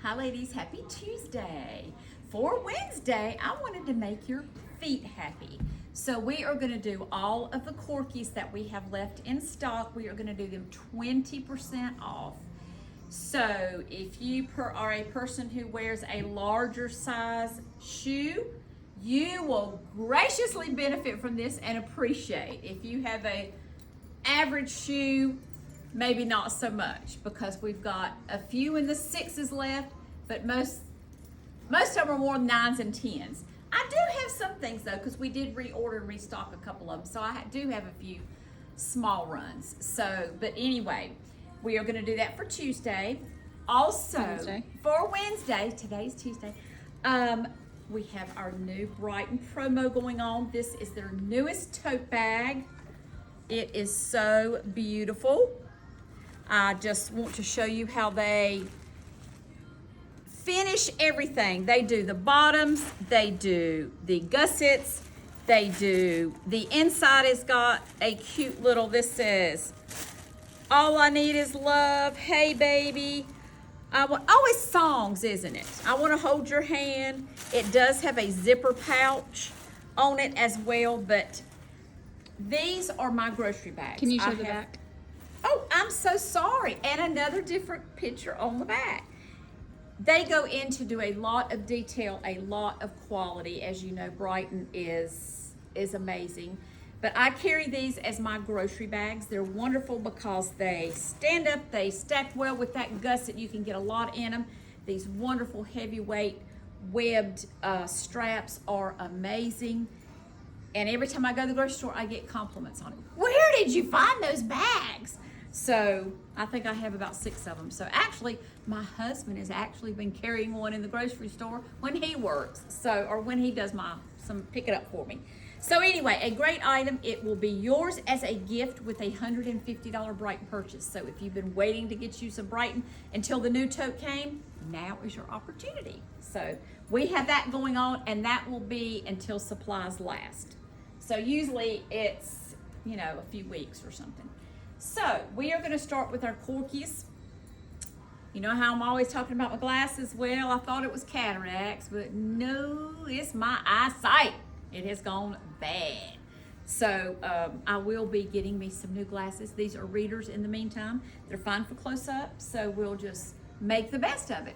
Hi ladies, happy Tuesday. For Wednesday, I wanted to make your feet happy. So we are gonna do all of the Corkys that we have left in stock. We are gonna do them 20% off. So if you are a person who wears a larger size shoe, you will graciously benefit from this and appreciate. If you have a average shoe, maybe not so much, because we've got a few in the 6s left, but most of them are more 9s and 10s. I do have some things though, because we did reorder and restock a couple of them, so I do have a few small runs. So, but anyway, we are going to do that for Tuesday. Also, for Wednesday, today's Tuesday, we have our new Brighton promo going on. This is their newest tote bag. It is so beautiful. I just want to show you how they finish everything. They do the bottoms, they do the gussets, they do the inside. Has got a cute little, this says, all I need is love, hey baby. It's songs, isn't it? I want to hold your hand. It does have a zipper pouch on it as well, but these are my grocery bags. Can you show the back? Oh, I'm so sorry. And another different picture on the back. They go into do a lot of detail, a lot of quality. As you know, Brighton is amazing. But I carry these as my grocery bags. They're wonderful because they stand up, they stack well with that gusset. You can get a lot in them. These wonderful heavyweight webbed straps are amazing. And every time I go to the grocery store, I get compliments on it. Where did you find those bags? So I think I have about 6 of them. So actually, my husband has actually been carrying one in the grocery store when he works. So, or when he does some pick it up for me. So anyway, a great item. It will be yours as a gift with a $150 Brighton purchase. So if you've been waiting to get you some Brighton until the new tote came, now is your opportunity. So we have that going on, and that will be until supplies last. So usually it's, a few weeks or something. So we are going to start with our Corkys. You know how I'm always talking about my glasses? Well, I thought it was cataracts, but no, it's my eyesight. It has gone bad. So I will be getting me some new glasses. These are readers in the meantime. They're fine for close up, so we'll just make the best of it.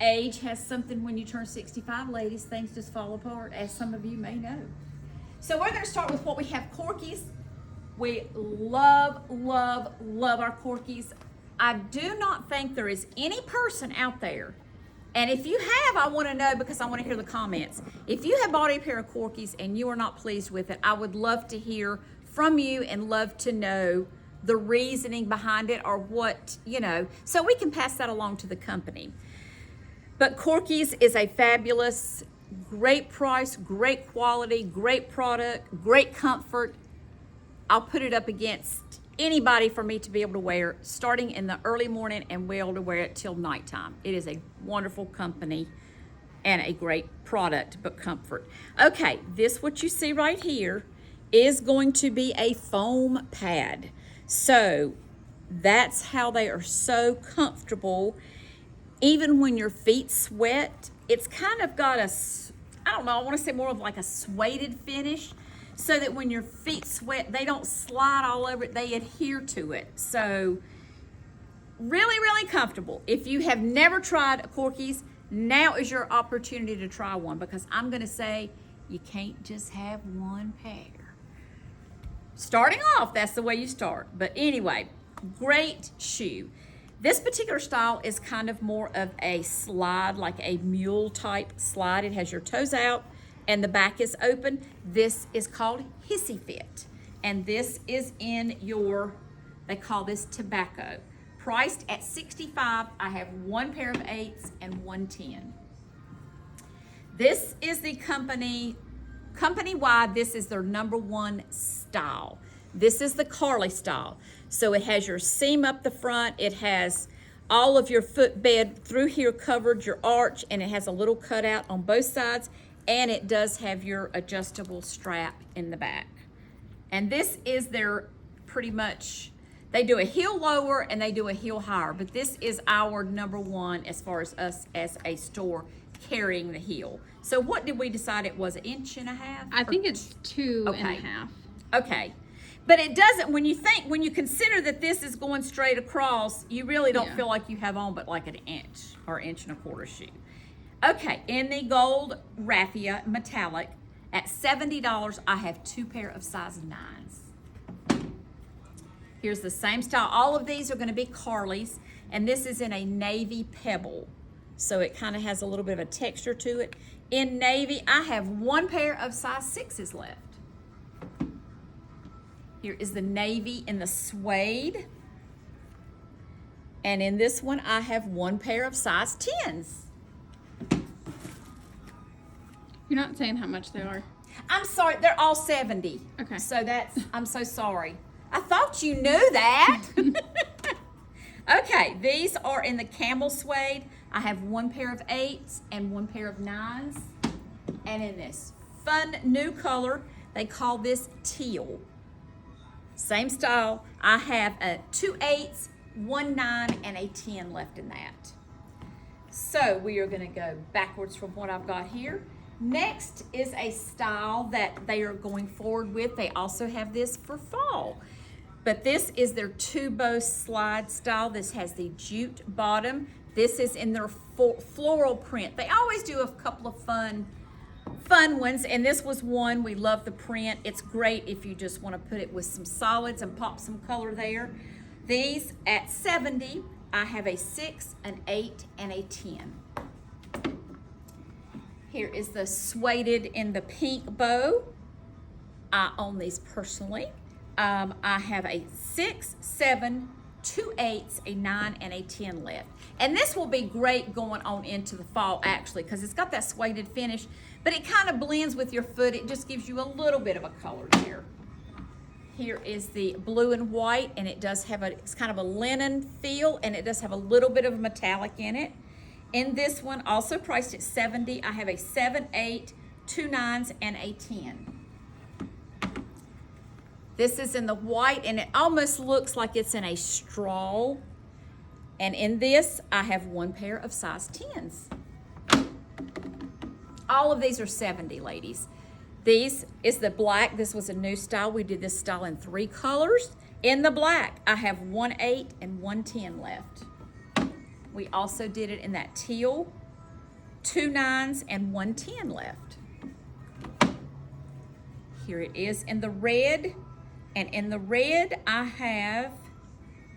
Age has something when you turn 65, ladies. Things just fall apart, as some of you may know. So we're going to start with what we have, Corkys. We love, love, love our Corkys. I do not think there is any person out there, and if you have, I want to know, because I want to hear the comments. If you have bought a pair of Corkys and you are not pleased with it, I would love to hear from you and love to know the reasoning behind it, or what, so we can pass that along to the company. But Corkys is a fabulous, great price, great quality, great product, great comfort. I'll put it up against anybody for me to be able to wear starting in the early morning and be able to wear it till nighttime. It is a wonderful company and a great product, but comfort. Okay, this what you see right here is going to be a foam pad. So that's how they are so comfortable. Even when your feet sweat, it's kind of got a, I want to say more of like a suede finish, so that when your feet sweat, they don't slide all over it, they adhere to it. So really, really comfortable. If you have never tried a Corkys, now is your opportunity to try one, because I'm gonna say you can't just have one pair. Starting off, that's the way you start. But anyway, great shoe. This particular style is kind of more of a slide, like a mule type slide. It has your toes out and the back is open. This is called Hissy Fit. And this is in your, they call this tobacco. Priced at $65. I have one pair of 8s and one 10. This is the company-wide, this is their #1 style. This is the Carly style. So it has your seam up the front. It has all of your footbed through here covered, your arch, and it has a little cutout on both sides. And it does have your adjustable strap in the back. And this is their pretty much They do a heel lower and they do a heel higher, but this is our number one as far as us as a store carrying the heel. So what did we decide it was, 1.5 inches? I think it's 2.5. Okay. But it doesn't, when you consider that this is going straight across, you really don't feel like you have on but like 1 inch or 1.25 inch shoe. Okay, in the gold raffia metallic at $70, I have 2 pair of size 9s. Here's the same style. All of these are going to be Corkys, and this is in a navy pebble. So it kind of has a little bit of a texture to it. In navy, I have 1 pair of size 6s left. Here is the navy in the suede. And in this one, I have 1 pair of size 10s. You're not saying how much they are. I'm sorry, they're all 70. Okay. So I'm so sorry. I thought you knew that. Okay, these are in the camel suede. I have 1 pair of 8s and 1 pair of 9s. And in this fun new color, they call this teal. Same style. I have 2 8s, 1 9, and a 10 left in that. So we are going to go backwards from what I've got here. Next is a style that they are going forward with. They also have this for fall. But this is their 2-bow slide style. This has the jute bottom. This is in their floral print. They always do a couple of fun ones, and this was one. We love the print. It's great if you just want to put it with some solids and pop some color there. These at $70, I have a 6, an 8, and a 10. Here is the suede in the pink bow. I own these personally. I have a 6, 7, 2 8s, a 9, and a 10 left. And this will be great going on into the fall, actually, because it's got that suede finish, but it kind of blends with your foot. It just gives you a little bit of a color here. Here is the blue and white, and it does have it's kind of a linen feel, and it does have a little bit of metallic in it. In this one, also priced at $70, I have a 7, 8, 2 9s, and a 10. This is in the white, and it almost looks like it's in a straw. And in this, I have 1 pair of size 10s. All of these are 70, ladies. These is the black. This was a new style. We did this style in 3 colors. In the black, I have 1 8 and 1 10 left. We also did it in that teal, 2 9s, and 1 10 left. Here it is in the red. And in the red, I have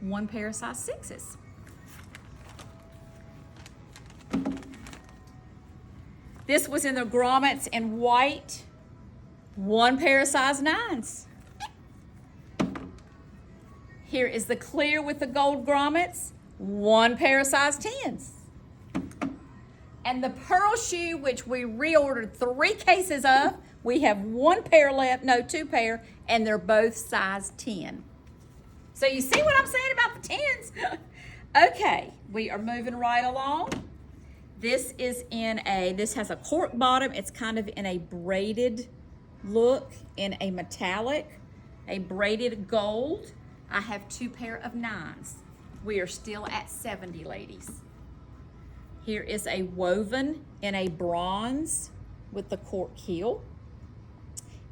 1 pair of size 6s. This was in the grommets in white, 1 pair of size 9s. Here is the clear with the gold grommets, 1 pair of size 10s. And the pearl shoe, which we reordered 3 cases of, we have 1 pair left, no, 2 pair, and they're both size 10. So you see what I'm saying about the 10s? Okay, we are moving right along. This is this has a cork bottom. It's kind of in a braided look, in a metallic, a braided gold. I have 2 pair of 9s. We are still at 70, ladies. Here is a woven in a bronze with the cork heel.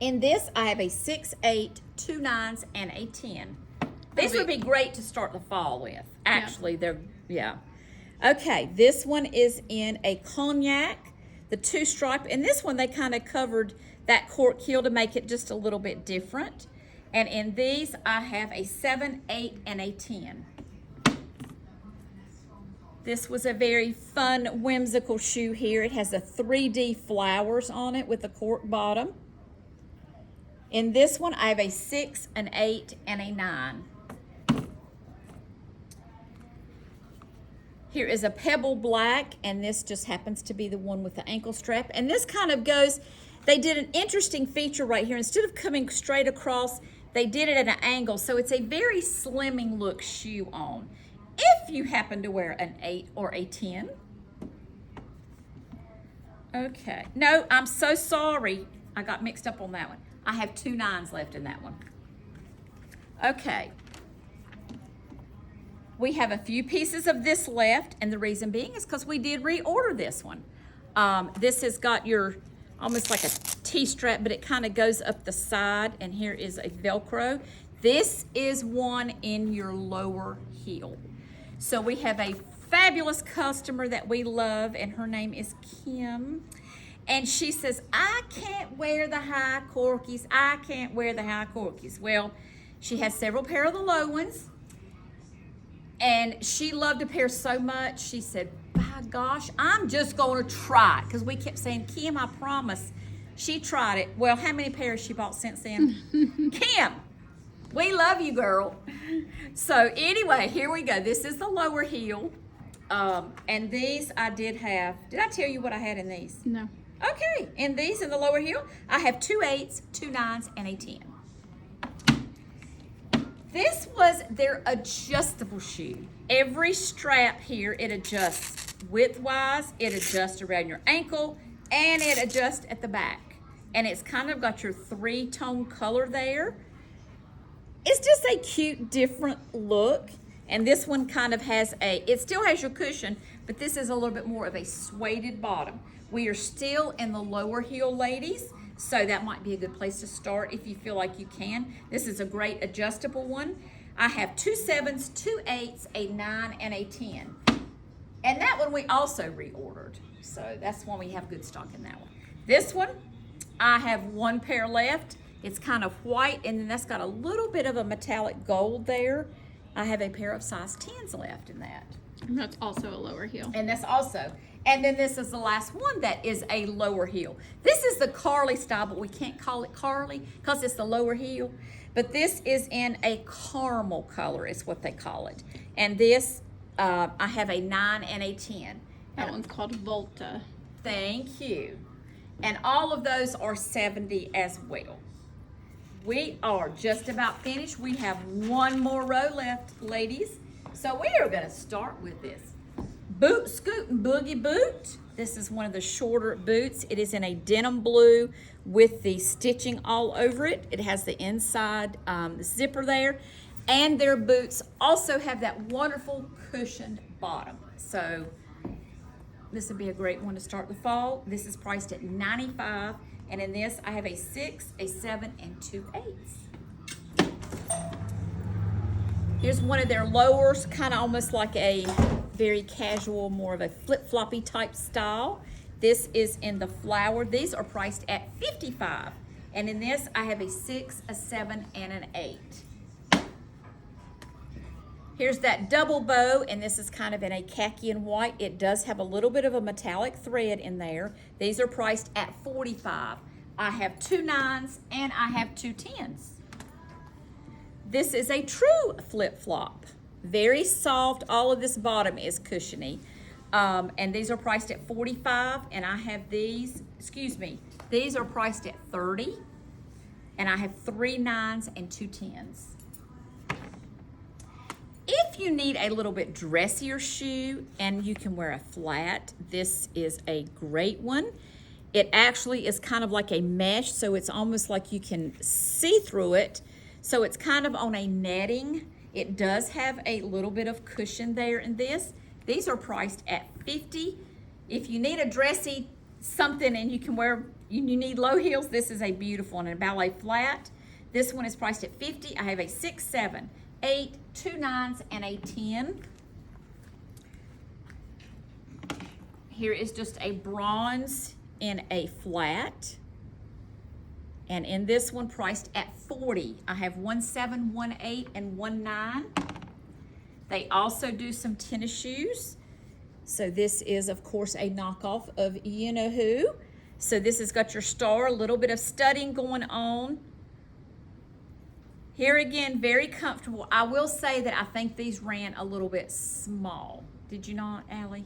In this, I have a 6, 8, 2 9s, and a 10. These would be great to start the fall with. Actually, yeah. Okay, this one is in a cognac, the 2-stripe. And this one, they kind of covered that cork heel to make it just a little bit different. And in these, I have a 7, 8, and a 10. This was a very fun, whimsical shoe here. It has a 3D flowers on it with a cork bottom. In this one, I have a 6, an 8, and a 9. Here is a pebble black, and this just happens to be the one with the ankle strap. And this kind of goes, they did an interesting feature right here. Instead of coming straight across, they did it at an angle. So it's a very slimming look shoe on. If you happen to wear an 8 or a 10. Okay. No, I'm so sorry. I got mixed up on that one. I have 2 9s left in that one. Okay. We have a few pieces of this left, and the reason being is because we did reorder this one. This has got your, almost like a T-strap, but it kind of goes up the side, and here is a Velcro. This is one in your lower heel. So we have a fabulous customer that we love, and her name is Kim. And she says, I can't wear the high Corkys. I can't wear the high Corkys. Well, she has several pair of the low ones. And she loved a pair so much, she said, by gosh, I'm just going to try it. Because we kept saying, Kim, I promise. She tried it. Well, how many pairs she bought since then? Kim, we love you, girl. So anyway, here we go. This is the lower heel. And these I did have. Did I tell you what I had in these? No. Okay, in these in the lower heel, I have 2 8s, 2 9s, and a 10. This was their adjustable shoe. Every strap here, it adjusts width-wise, it adjusts around your ankle, and it adjusts at the back. And it's kind of got your 3-tone color there. It's just a cute, different look. And this one kind of has it still has your cushion, but this is a little bit more of a suede bottom. We are still in the lower heel, ladies, so that might be a good place to start if you feel like you can. This is a great adjustable one. I have 2 7s, 2 8s, a 9, and a 10. And that one we also reordered. So that's one we have good stock in that one. This one, I have 1 pair left. It's kind of white, and then that's got a little bit of a metallic gold there. I have a pair of size 10s left in that. And that's also a lower heel. And that's also, and then this is the last one that is a lower heel. This is the Carly style, but we can't call it Carly because it's the lower heel. But this is in a caramel color is what they call it. And this, I have a 9 and a 10. That one's called Volta. Thank you. And all of those are 70 as well. We are just about finished. We have 1 more row left, ladies. So we are going to start with this Boot Scootin' Boogie boot. This is one of the shorter boots. It is in a denim blue with the stitching all over it. It has the inside zipper there. And their boots also have that wonderful cushioned bottom. So this would be a great one to start the fall. This is priced at $95. And in this, I have a 6, a 7, and 2 8s. Here's one of their lowers, kind of almost like a very casual, more of a flip-floppy type style. This is in the flower. These are priced at $55. And in this, I have a 6, a 7, and an 8. Here's that double bow, and this is kind of in a khaki and white. It does have a little bit of a metallic thread in there. These are priced at $45. I have 2 9s and I have 2 10s. This is a true flip-flop. Very soft. All of this bottom is cushiony. And these are priced at $45, and I have these, these are priced at $30, and I have 3 9s and 2 10s. If you need a little bit dressier shoe and you can wear a flat, this is a great one. It actually is kind of like a mesh, so it's almost like you can see through it. So it's kind of on a netting. It does have a little bit of cushion there in this. These are priced at $50. If you need a dressy something and you can wear, you need low heels, this is a beautiful one. And a ballet flat, this one is priced at $50. I have a 6, 7, 8, 2 9s, and a 10. Here is just a bronze in a flat. And in this one, priced at $40. I have 1 7, 1 8, and 1 9. They also do some tennis shoes. So this is, of course, a knockoff of you-know-who. So this has got your star, a little bit of studding going on. Here again, very comfortable. I will say that I think these ran a little bit small. Did you not, Allie?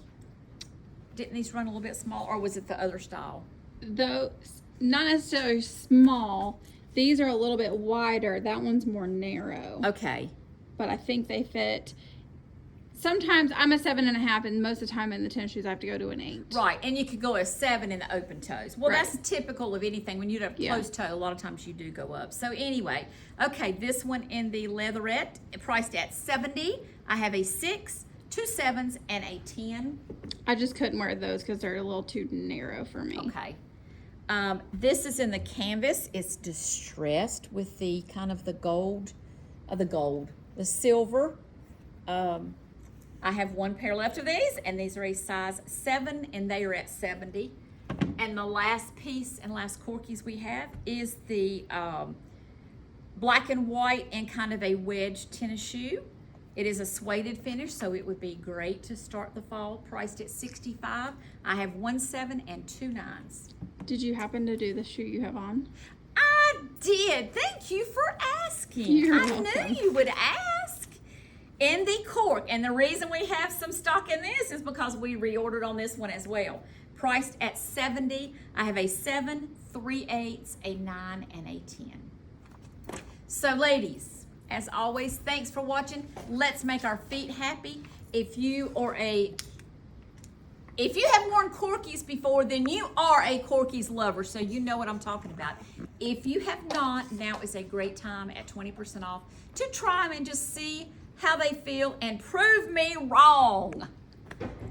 Didn't these run a little bit small, or was it the other style? Though not necessarily small, these are a little bit wider. That one's more narrow. Okay. But I think they fit sometimes I'm a 7.5, and most of the time in the tennis shoes I have to go to an 8. Right, and you could go a 7 in the open toes. Well, Right. that's typical of anything. When you have Yeah. closed toe, a lot of times you do go up. So anyway, okay, this one in the leatherette, priced at $70. I have a 6, 2 7s, and a 10. I just couldn't wear those because they're a little too narrow for me. Okay. This is in the canvas. It's distressed with the kind of the silver. I have one pair left of these, and these are a size 7, and they are at 70. And the last piece and last Corkys we have is the black and white and kind of a wedge tennis shoe. It is a suede finish, so it would be great to start the fall, priced at $65. I have 1 7 and 2 9s. Did you happen to do the shoe you have on? I did. Thank you for asking. You're I welcome. knew you would ask. In the cork, and the reason we have some stock in this is because we reordered on this one as well. Priced at $70. I have a 7, 3 8s, a 9, and a 10. So ladies, as always, thanks for watching. Let's make our feet happy. If you have worn Corkys before, then you are a Corkys lover, so you know what I'm talking about. If you have not, now is a great time at 20% off to try them and just see how they feel and prove me wrong.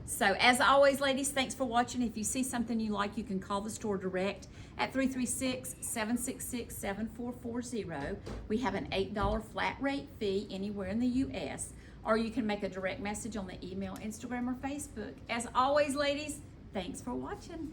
So as always, ladies, thanks for watching. If you see something you like, you can call the store direct at 336-766-7440. We have an $8 flat rate fee anywhere in the U.S., or you can make a direct message on the email, Instagram, or Facebook. As always, ladies, thanks for watching.